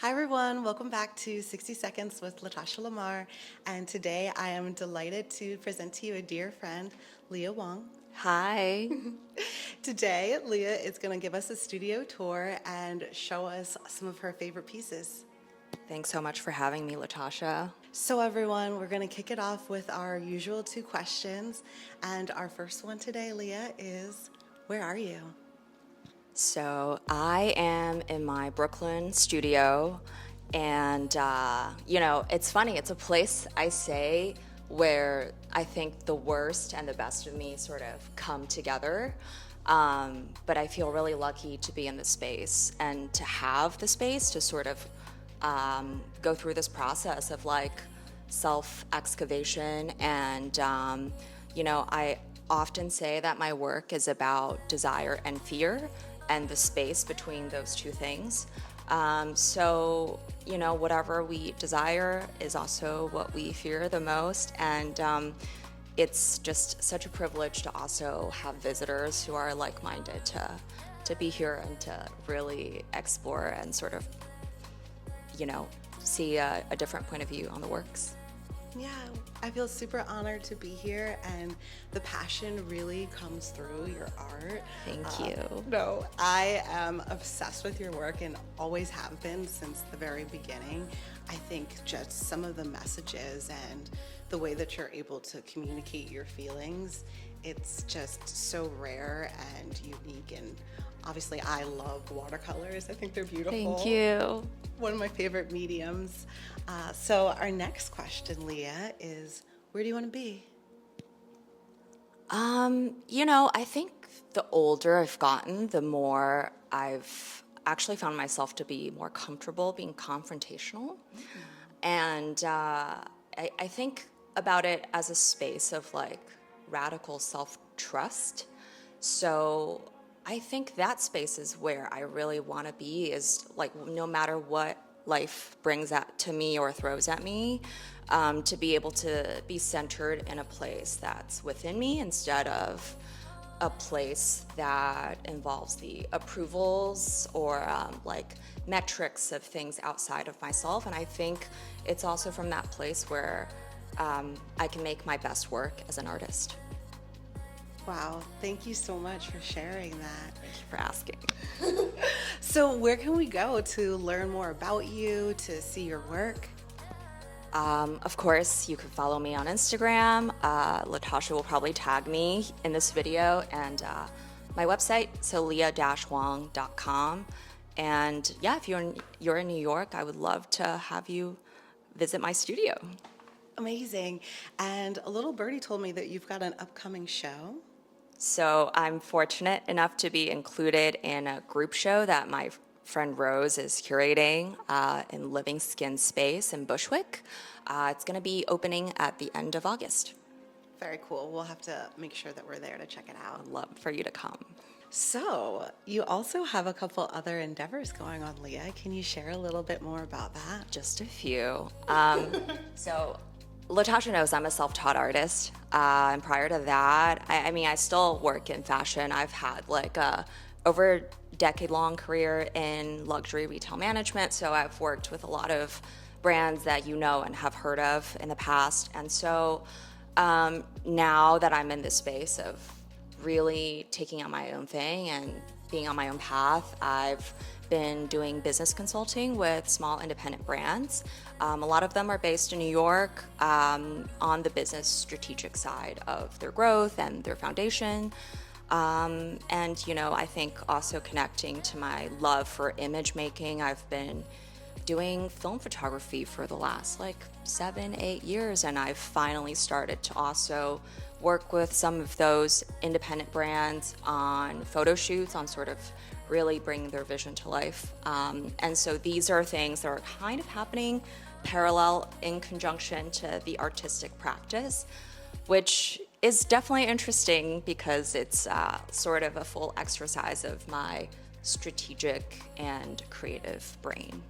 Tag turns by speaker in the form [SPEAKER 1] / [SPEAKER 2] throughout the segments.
[SPEAKER 1] Hi everyone, welcome back to 60 Seconds with Latasha Lamar. And today I am delighted to present to you a dear friend, Leah Huang.
[SPEAKER 2] Hi.
[SPEAKER 1] Today, Leah is going to give us a studio tour and show us some of her favorite pieces.
[SPEAKER 2] Thanks so much for having me, Latasha.
[SPEAKER 1] So everyone, we're going to kick it off with our usual two questions. And our first one today, Leah, is where are you?
[SPEAKER 2] So I am in my Brooklyn studio, and it's funny. It's a place I say where I think the worst and the best of me sort of come together. But I feel really lucky to be in the space and to have the space to sort of go through this process of like self-excavation. And I often say that my work is about desire and fear and the space between those two things. Whatever we desire is also what we fear the most. And it's just such a privilege to also have visitors who are like-minded to be here and to really explore and sort of, see a different point of view on the works.
[SPEAKER 1] Yeah, I feel super honored to be here, and the passion really comes through your art.
[SPEAKER 2] Thank you.
[SPEAKER 1] No, I am obsessed with your work and always have been since the very beginning. I think just some of the messages and the way that you're able to communicate your feelings, it's just so rare and unique. And obviously, I love watercolors. I think they're beautiful.
[SPEAKER 2] Thank you.
[SPEAKER 1] One of my favorite mediums. So our next question, Leah, is where do you want to be?
[SPEAKER 2] I think the older I've gotten, the more I've actually found myself to be more comfortable being confrontational. And I think about it as a space of like radical self-trust. So I think that space is where I really want to be, is like no matter what life brings at to me or throws at me, to be able to be centered in a place that's within me instead of a place that involves the approvals or like metrics of things outside of myself. And I think it's also from that place where I can make my best work as an artist.
[SPEAKER 1] Wow, thank you so much for sharing that.
[SPEAKER 2] Thank you for asking.
[SPEAKER 1] So where can we go to learn more about you, to see your work?
[SPEAKER 2] Of course, you can follow me on Instagram. Latasha will probably tag me in this video, and my website, so leah-huang.com. And yeah, if you're in New York, I would love to have you visit my studio.
[SPEAKER 1] Amazing. And a little birdie told me that you've got an upcoming show.
[SPEAKER 2] So I'm fortunate enough to be included in a group show that my friend Rose is curating in Living Skin Space in Bushwick. It's going to be opening at the end of August.
[SPEAKER 1] Very cool. We'll have to make sure that we're there to check it out.
[SPEAKER 2] I'd love for you to come.
[SPEAKER 1] So, you also have a couple other endeavors going on, Leah. Can you share a little bit more about that?
[SPEAKER 2] Just a few. So Latasha knows I'm a self-taught artist. And prior to that, I still work in fashion. I've had like a over decade-long career in luxury retail management. So I've worked with a lot of brands that you know and have heard of in the past. And so now that I'm in this space of really taking on my own thing and being on my own path, I've been doing business consulting with small independent brands. A lot of them are based in New York, on the business strategic side of their growth and their foundation. I think also connecting to my love for image making. I've been doing film photography for the last like 7-8 years, and I've finally started to also work with some of those independent brands on photo shoots, on sort of really bringing their vision to life. And so these are things that are kind of happening parallel in conjunction to the artistic practice, which is definitely interesting because it's sort of a full exercise of my strategic and creative brain.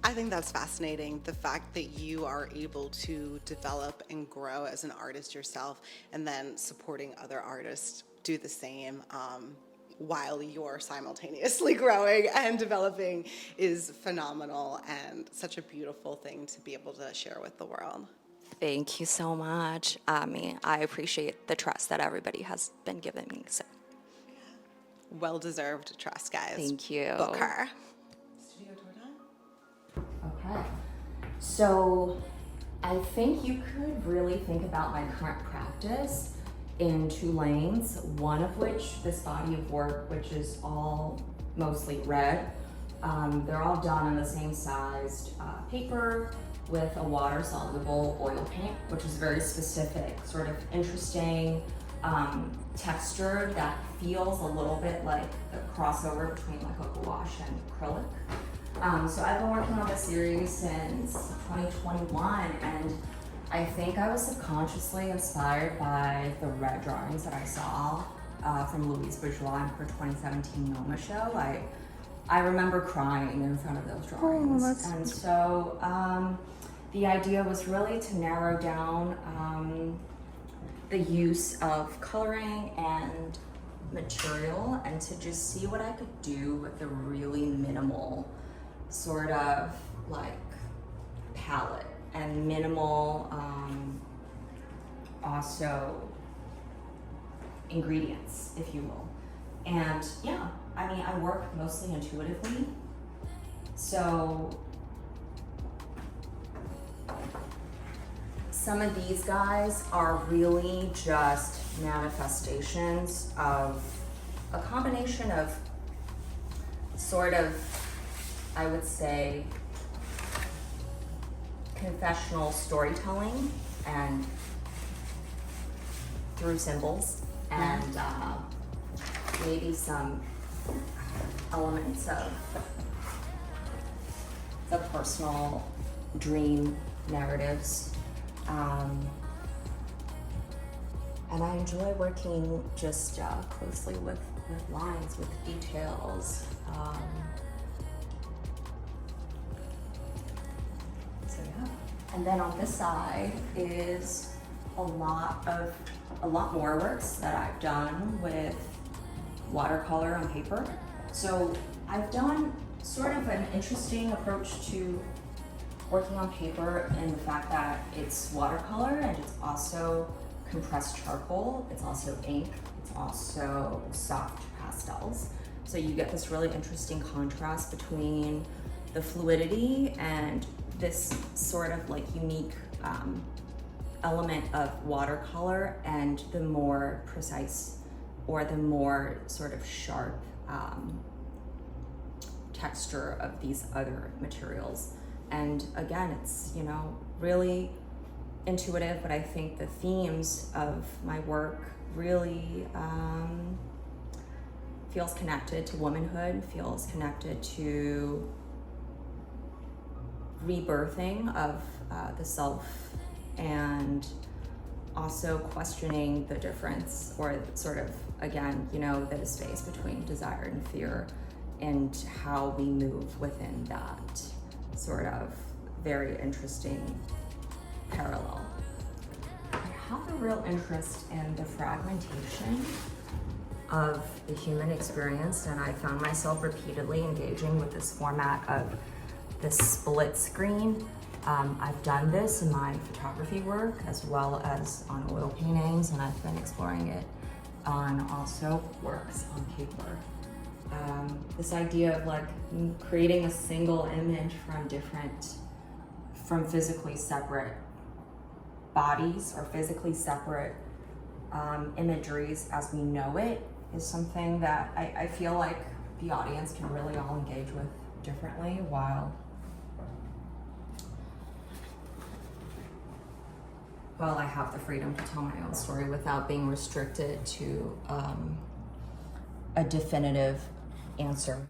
[SPEAKER 1] I think that's fascinating. The fact that you are able to develop and grow as an artist yourself and then supporting other artists do the same. while you're simultaneously growing and developing is phenomenal and such a beautiful thing to be able to share with the world.
[SPEAKER 2] Thank you so much. I mean, I appreciate the trust that everybody has been giving me. So.
[SPEAKER 1] Well-deserved trust, guys.
[SPEAKER 2] Thank you.
[SPEAKER 1] Book her. Studio tour time?
[SPEAKER 2] Okay. So I think you could really think about my current practice in two lanes, one of which, this body of work, which is all mostly red. They're all done on the same sized paper with a water-soluble oil paint, which is very specific, sort of interesting texture that feels a little bit like the crossover between like a gouache and acrylic. So I've been working on this series since 2021, and I think I was subconsciously inspired by the red drawings that I saw from Louise Bourgeois in her 2017 MoMA show. I remember crying in front of those drawings. And so the idea was really to narrow down the use of coloring and material and to just see what I could do with a really minimal sort of like palette and minimal also ingredients, if you will. And yeah, I mean, I work mostly intuitively. So some of these guys are really just manifestations of a combination of sort of, I would say, confessional storytelling and through symbols and maybe some elements of the personal dream narratives. And I enjoy working just closely with lines, with details. So yeah. And then on this side is a lot more works that I've done with watercolor on paper. So I've done sort of an interesting approach to working on paper in the fact that it's watercolor and it's also compressed charcoal, it's also ink, it's also soft pastels. So you get this really interesting contrast between the fluidity and this sort of like unique element of watercolor and the more precise or the more sort of sharp texture of these other materials. And again, it's, you know, really intuitive, but I think the themes of my work really feels connected to womanhood, feels connected to rebirthing of the self, and also questioning the difference, or sort of, again, you know, the space between desire and fear and how we move within that sort of very interesting parallel. I have a real interest in the fragmentation of the human experience, and I found myself repeatedly engaging with this format of the split screen. I've done this in my photography work as well as on oil paintings, and I've been exploring it on also works on paper. This idea of like creating a single image from physically separate bodies or physically separate imageries as we know it is something that I feel like the audience can really all engage with differently, while I have the freedom to tell my own story without being restricted to a definitive answer.